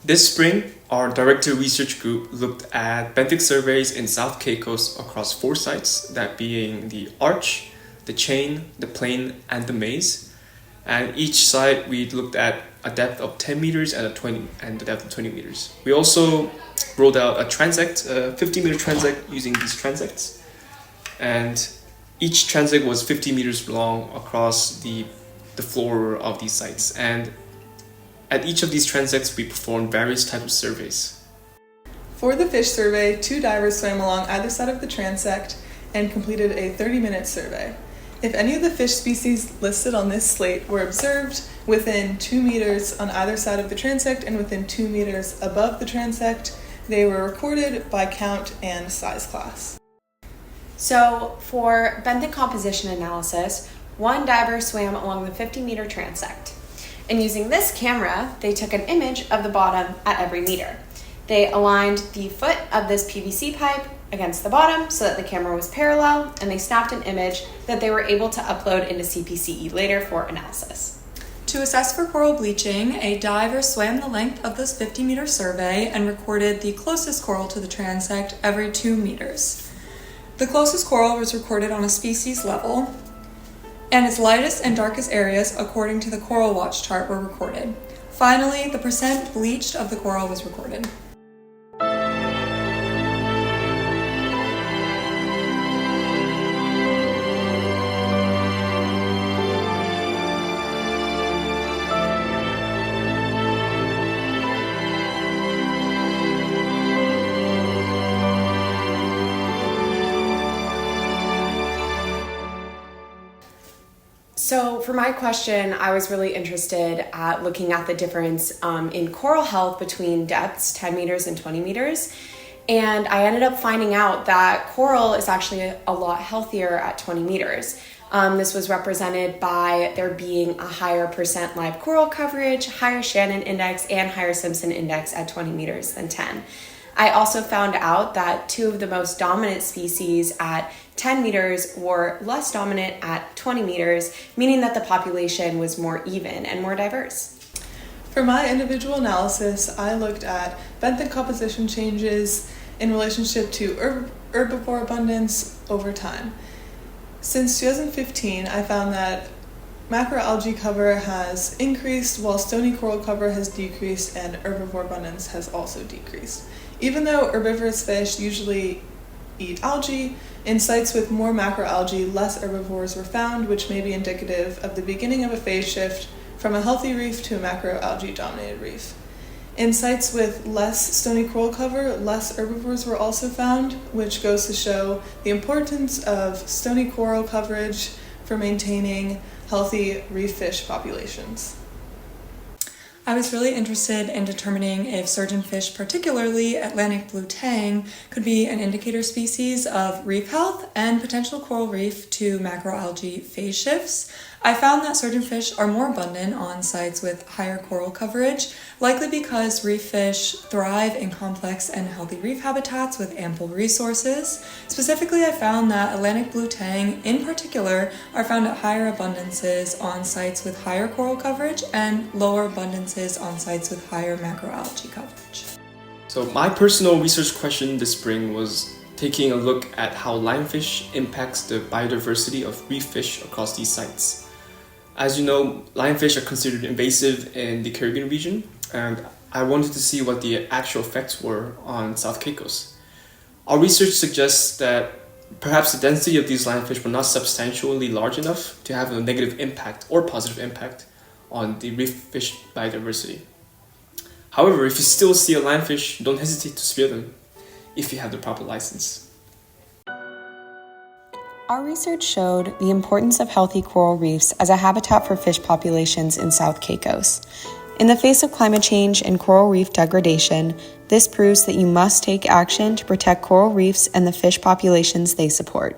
This spring, our director research group looked at benthic surveys in South Caicos across 4 sites, that being the Arch, the Chain, the Plain, and the Maze. And each site we looked at a depth of 10 meters and the depth of 20 meters. We also rolled out a transect, a 50-meter transect using these transects. And each transect was 50 meters long across the floor of these sites. And at each of these transects, we performed various types of surveys. For the fish survey, 2 divers swam along either side of the transect and completed a 30-minute survey. If any of the fish species listed on this slate were observed within 2 meters on either side of the transect and within 2 meters above the transect, they were recorded by count and size class. So for benthic composition analysis, 1 diver swam along the 50-meter transect. And using this camera, they took an image of the bottom at every meter. They aligned the foot of this PVC pipe against the bottom so that the camera was parallel, and they snapped an image that they were able to upload into CPCE later for analysis. To assess for coral bleaching, a diver swam the length of this 50-meter survey and recorded the closest coral to the transect every 2 meters. The closest coral was recorded on a species level, and its lightest and darkest areas, according to the Coral Watch chart, were recorded. Finally, the percent bleached of the coral was recorded. So for my question, I was really interested at looking at the difference in coral health between depths, 10 meters and 20 meters. And I ended up finding out that coral is actually a lot healthier at 20 meters. This was represented by there being a higher percent live coral coverage, higher Shannon index, and higher Simpson index at 20 meters than 10. I also found out that 2 of the most dominant species at 10 meters were less dominant at 20 meters, meaning that the population was more even and more diverse. For my individual analysis, I looked at benthic composition changes in relationship to herbivore abundance over time. Since 2015, I found that macroalgae cover has increased while stony coral cover has decreased and herbivore abundance has also decreased. Even though herbivorous fish usually eat algae, in sites with more macroalgae, less herbivores were found, which may be indicative of the beginning of a phase shift from a healthy reef to a macroalgae-dominated reef. In sites with less stony coral cover, less herbivores were also found, which goes to show the importance of stony coral coverage for maintaining healthy reef fish populations. I was really interested in determining if surgeonfish, particularly Atlantic blue tang, could be an indicator species of reef health and potential coral reef to macroalgae phase shifts. I found that surgeonfish are more abundant on sites with higher coral coverage, likely because reef fish thrive in complex and healthy reef habitats with ample resources. Specifically, I found that Atlantic blue tang, in particular, are found at higher abundances on sites with higher coral coverage and lower abundances on sites with higher macroalgae coverage. So my personal research question this spring was taking a look at how lionfish impacts the biodiversity of reef fish across these sites. As you know, lionfish are considered invasive in the Caribbean region, and I wanted to see what the actual effects were on South Caicos. Our research suggests that perhaps the density of these lionfish were not substantially large enough to have a negative impact or positive impact on the reef fish biodiversity. However, if you still see a lionfish, don't hesitate to spear them if you have the proper license. Our research showed the importance of healthy coral reefs as a habitat for fish populations in South Caicos. In the face of climate change and coral reef degradation, this proves that you must take action to protect coral reefs and the fish populations they support.